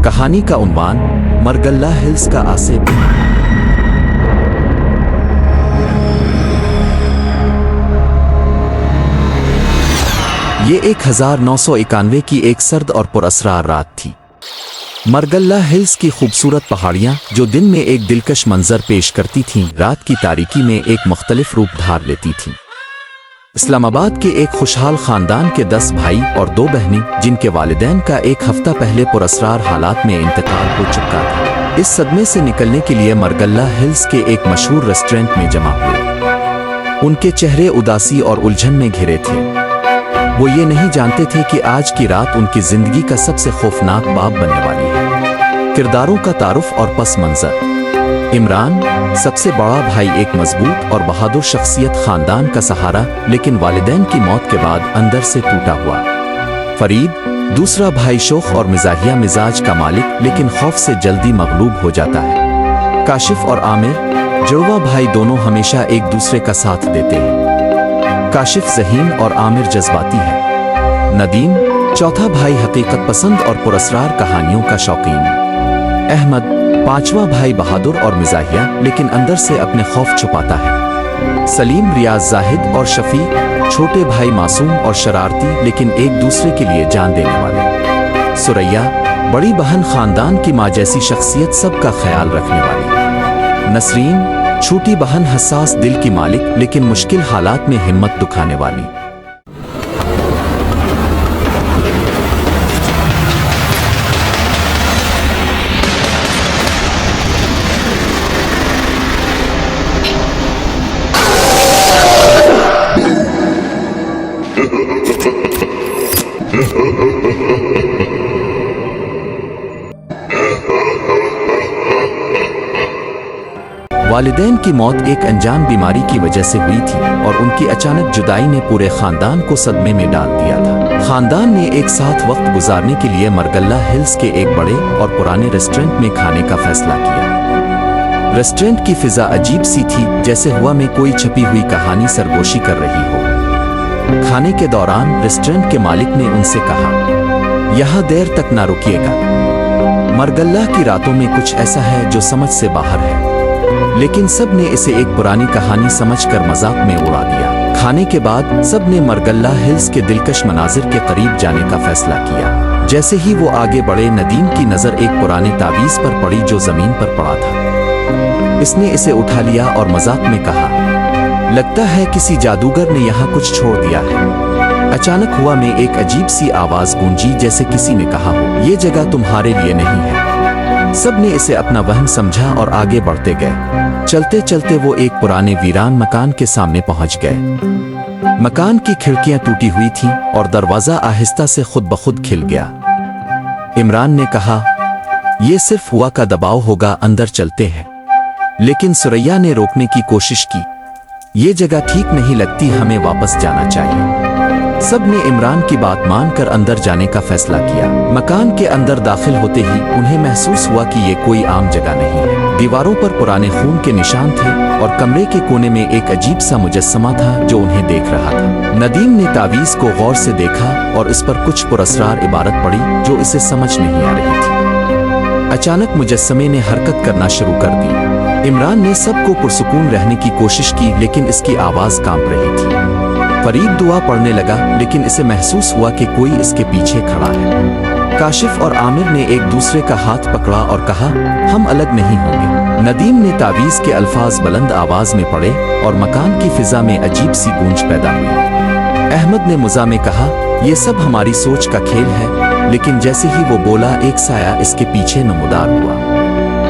कहानी का उन्वान मरगल्ला हिल्स का आसिफ। ये 1991 की एक सर्द और पुरअसरार रात थी। मरगल्ला हिल्स की खूबसूरत पहाड़ियाँ जो दिन में एक दिलकश मंजर पेश करती थीं, रात की तारीकी में एक मुख्तलिफ रूप धार लेती थीं। इस्लामाबाद के एक खुशहाल खानदान के 10 भाई और 2 बहनें, जिनके वालिदैन का एक हफ्ता पहले पुरअसरार हालात में इंतकाल हो चुका था, इस सदमे से निकलने के लिए मरगल्ला हिल्स के एक मशहूर रेस्टोरेंट में जमा हुए। उनके चेहरे उदासी और उलझन में घिरे थे। वो ये नहीं जानते थे कि आज की रात उनकी जिंदगी का सबसे खौफनाक बाब बनने वाली है। किरदारों का तारुफ और पस मंजर। इमरान, सबसे बड़ा भाई, एक मजबूत और बहादुर शख्सियत, खानदान का सहारा, लेकिन वालिदैन की मौत के बाद अंदर से टूटा हुआ। फरीद, दूसरा भाई, शौख और मिजाहिया मिजाज का मालिक, लेकिन खौफ से जल्दी मगलूब हो जाता है। काशिफ और आमिर, जुड़वा भाई, दोनों हमेशा एक दूसरे का साथ देते हैं। काशिफ ज़हीन और आमिर जज्बाती है। नदीम, चौथा भाई, हकीकत पसंद और पुरअसरार कहानियों का शौकीन। अहमद, पांचवा भाई, बहादुर और मिजाहिया, लेकिन अंदर से अपने खौफ छुपाता है। सलीम, रियाज, जाहिद और शफीक, छोटे भाई, मासूम और शरारती, लेकिन एक दूसरे के लिए जान देने वाले। सुरैया, बड़ी बहन, खानदान की माँ जैसी शख्सियत, सबका ख्याल रखने वाली। नसरीन, छोटी बहन, हसास दिल की मालिक, लेकिन मुश्किल हालात में हिम्मत दुखाने वाली। वालिदैन की मौत एक अनजान बीमारी की वजह से हुई थी और उनकी अचानक जुदाई ने पूरे खानदान को सदमे में डाल दिया था। खानदान ने एक साथ वक्त गुजारने के लिए मरगल्ला हिल्स के एक बड़े और पुराने रेस्टोरेंट में खाने का फैसला किया। रेस्टोरेंट की फिजा अजीब सी थी, जैसे हवा में कोई छपी हुई कहानी सरगोशी कर रही हो। खाने के दौरान रेस्टोरेंट के मालिक ने उनसे कहा, यहाँ देर तक ना रुकिएगा। मरगल्ला की रातों में कुछ ऐसा है जो समझ से बाहर है। लेकिन सब ने इसे एक पुरानी कहानी समझकर मजाक में उड़ा दिया। खाने के बाद सब ने मरगल्ला हिल्स के दिलकश मनाजिर के करीब जाने का फैसला किया। जैसे ही वो आगे बढ़े, नदीम की नजर एक पुराने तावीज पर पड़ी जो जमीन पर पड़ा था। इसने इसे उठा लिया और मजाक में कहा, लगता है किसी जादूगर ने यहाँ कुछ छोड़ दिया है। अचानक हुआ में एक अजीब सी आवाज गूंजी, जैसे किसी ने कहा हो, ये जगह तुम्हारे लिए नहीं है। सब ने इसे अपना वहम समझा और आगे बढ़ते गए। चलते चलते वो एक पुराने वीरान मकान के सामने पहुंच गए। मकान की खिड़कियां टूटी हुई थीं और दरवाजा आहिस्ता से खुद ब खुद खिल गया। इमरान ने कहा, ये सिर्फ हवा का दबाव होगा, अंदर चलते हैं। लेकिन सुरैया ने रोकने की कोशिश की, ये जगह ठीक नहीं लगती, हमें वापस जाना चाहिए। सब ने इमरान की बात मानकर अंदर जाने का फैसला किया। मकान के अंदर दाखिल होते ही उन्हें महसूस हुआ कि ये कोई आम जगह नहीं है। दीवारों पर पुराने खून के निशान थे और कमरे के कोने में एक अजीब सा मुजस्समा था जो उन्हें देख रहा था। नदीम ने तावीज को गौर से देखा और इस पर कुछ पुरअसरार इबारत पड़ी जो इसे समझ नहीं आ रही थी। अचानक मुजस्समे ने हरकत करना शुरू कर दी। इमरान ने सबको पुरसुकून रहने की कोशिश की, लेकिन इसकी आवाज कांप रही थी। फरीद दुआ पढ़ने लगा, लेकिन इसे महसूस हुआ कि कोई इसके पीछे खड़ा है। काशिफ और आमिर ने एक दूसरे का हाथ पकड़ा और कहा, हम अलग नहीं होंगे। नदीम ने तावीज के अल्फाज बुलंद आवाज में पढ़े और मकान की फिजा में अजीब सी गूंज पैदा हुई। अहमद ने मुज़ा में कहा, ये सब हमारी सोच का खेल है, लेकिन जैसे ही वो बोला, एक साया इसके पीछे नमूदार हुआ।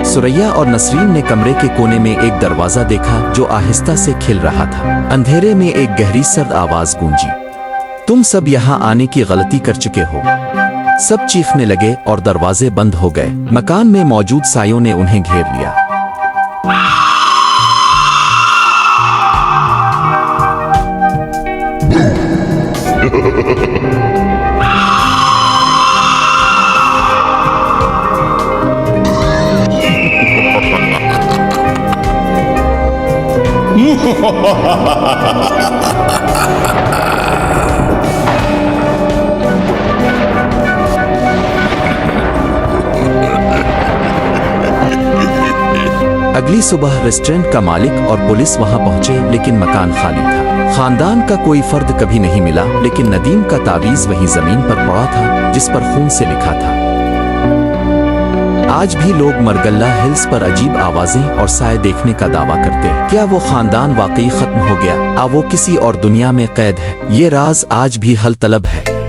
सुरैया और नसरीन ने कमरे के कोने में एक दरवाजा देखा जो आहिस्ता से खिल रहा था। अंधेरे में एक गहरी सर्द आवाज गूंजी, तुम सब यहाँ आने की गलती कर चुके हो। सब चीखने लगे और दरवाजे बंद हो गए। मकान में मौजूद सायों ने उन्हें घेर लिया। अगली सुबह रेस्टोरेंट का मालिक और पुलिस वहां पहुंचे, लेकिन मकान खाली था। खानदान का कोई फर्द कभी नहीं मिला, लेकिन नदीम का तावीज़ वही जमीन पर पड़ा था जिस पर खून से लिखा था। आज भी लोग मरगल्ला हिल्स पर अजीब आवाजें और साए देखने का दावा करते हैं। क्या वो खानदान वाकई खत्म हो गया, वो किसी और दुनिया में कैद है? ये राज आज भी हल तलब है।